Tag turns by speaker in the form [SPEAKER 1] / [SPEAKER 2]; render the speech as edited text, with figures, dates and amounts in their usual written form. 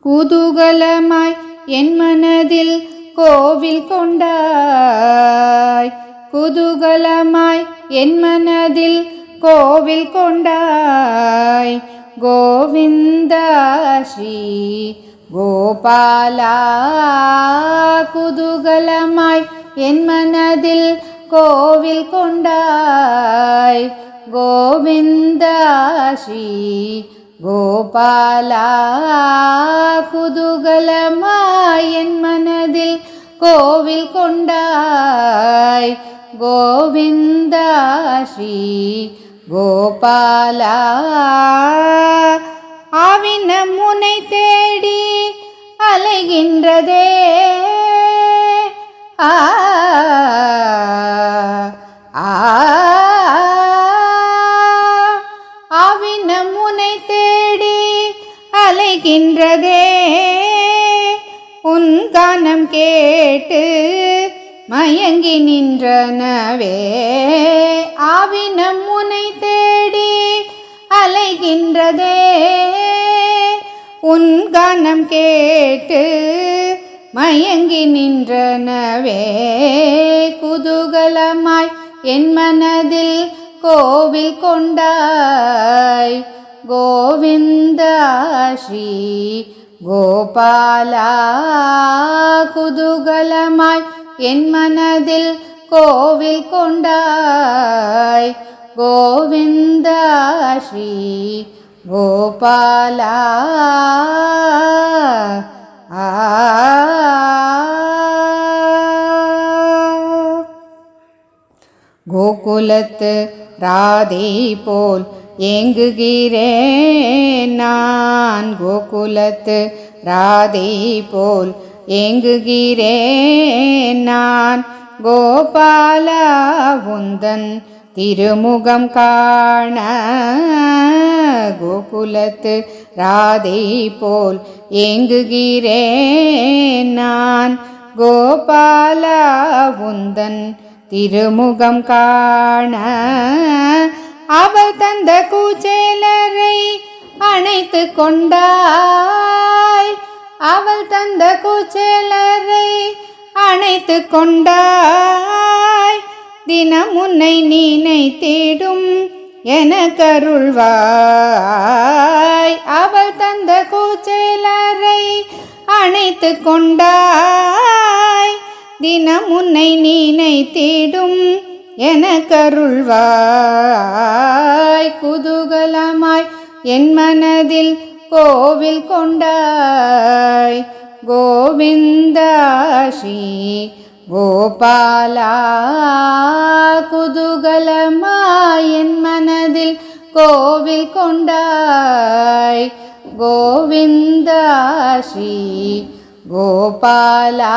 [SPEAKER 1] குதூகலமாய் என் மனதில் கோவில் கொண்டாய். குதூகலமாய் என் மனதில் கோவில் கொண்டாய். கோவிந்தா ஸ்ரீ கோபாலா. குதூகலமாய் என் மனதில் கோவில் கொண்டாய். கோவிந்தா ஸ்ரீ கோபாலா. குதூகலமாய் என் மனதில் கோவில் கொண்டாய். கோவிந்தா ஸ்ரீ கோபாலா. ஆவினம் உன்னை தேடி அலைகின்றதே. ஆவினம் உன்னை தேடி அலைகின்றதே. உன் கானம் கேட்டு மயங்கி நின்றனவே. ஆவினம் உன்னை தேடி அலைகின்றதே. உன் கானம் கேட்டு மயங்கி நின்றனவே. குதூகலமாய் என் மனதில் கோவில் கொண்டாய். கோவிந்தா ஸ்ரீ கோபாலா. குதூகலமாய் என் மனதில் கோவில் கொண்டாய். கோவிந்தா ஸ்ரீ கோபாலா. கோகுலத்து ராதை போல் ஏங்குகிறேன் நான். கோகுலத்து ராதை போல் ஏங்குகிறேன் நான். கோபாலா உந்தன் திருமுகம் காண. கோகுலத்து ராதை போல் ஏங்குகிறேன் நான். கோபாலா உந்தன் திருமுகம் காண. அவள் தந்த கூச்சேலரை அணைத்து கொண்டாய். அவள் தந்த கூச்சேலரை அணைத்து கொண்டாய். தினம் உன்னை நினைத்திடும் எனக்கருள்வாய். அவள் தந்த கூச்சேலரை அணைத்து கொண்டாய். தினம் உன்னை நினைத்திடும் எனக்கருள்வாய். குதூகலமாய் என் மனதில் கோவில் கொண்டாய். கோவிந்தா ஸ்ரீ கோபாலா. குதூகலமாய் என் மனதில் கோவில் கொண்டாய். கோவிந்தா ஸ்ரீ கோபாலா.